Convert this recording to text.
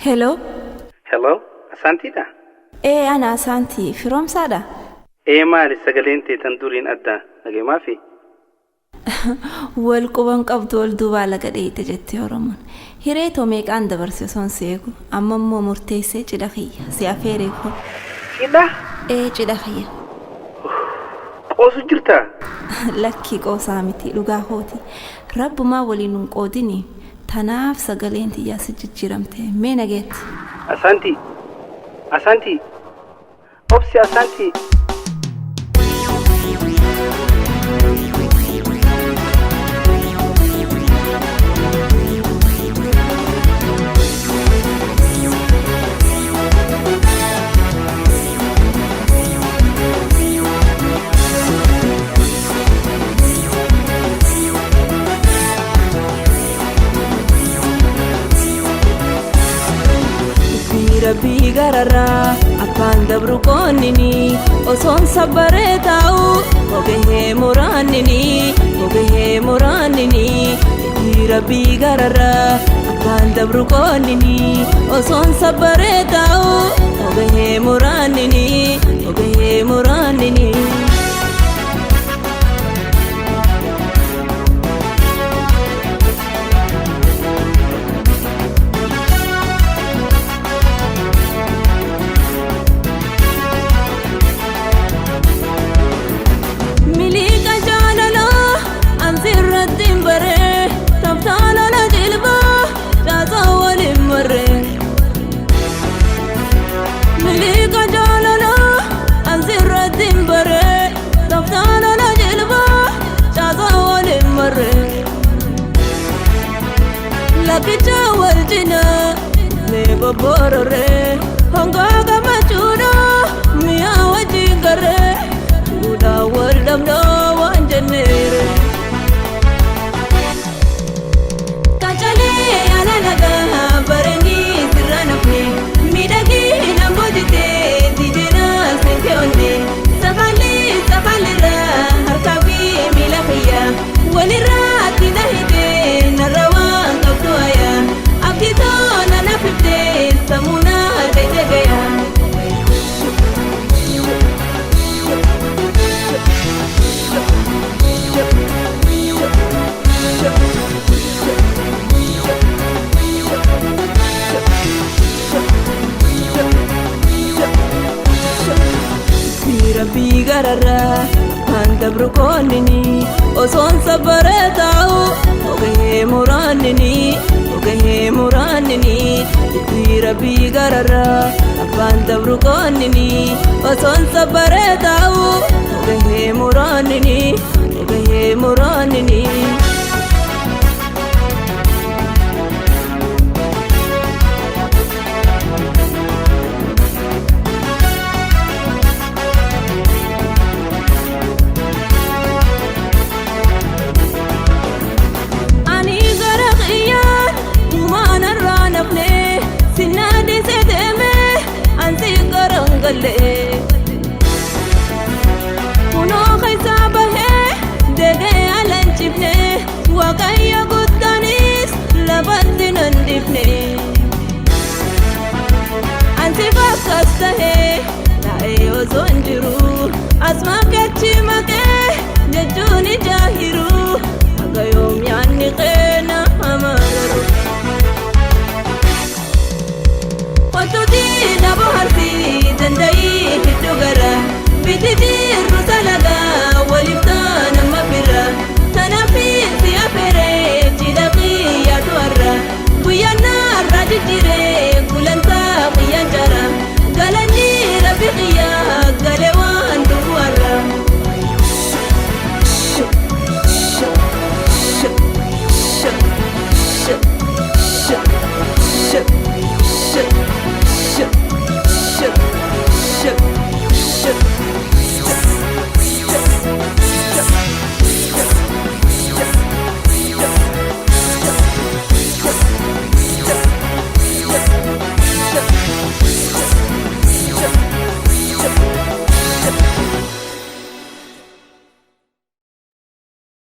Hello. Hello, Asantida. أنا أسانتي في روم سادة. مالي سجلينتي تندورين أدا نجي ما في. والكوبان قبض والدوبا لقدي تجتي هرمون. هيريتو ميك عند برسيسون سيكو. أما مو مرتيسة جدخية سيافيري فو. كده؟ جدخية. قوس جرتا. لكي قوسامتي لقاهوتي. رب ما ولي نقودني. تناف سجلينتي يا سججيرمتي مين جيت؟ أسانتي. أوبسي أسانتي. Rabbi garara akan dabru konini oson sabare tau ogehe moranini Rabbi garara akan dabru konini oson sabare tau ogehe moranini Lakita waljina me baborore honga gama chuda miya wajingare chuda waldam no wanjanere kachale ala laga barani tiranapi midagi nambodite dijena senkeonde safalira harkabi milakhiya walira tinahide narawa samuna degaya Rabbi garara anda brukonini oson sabare tau ogehe moranini Rabbi garara anda brukonini oson sabare tau ogehe moranini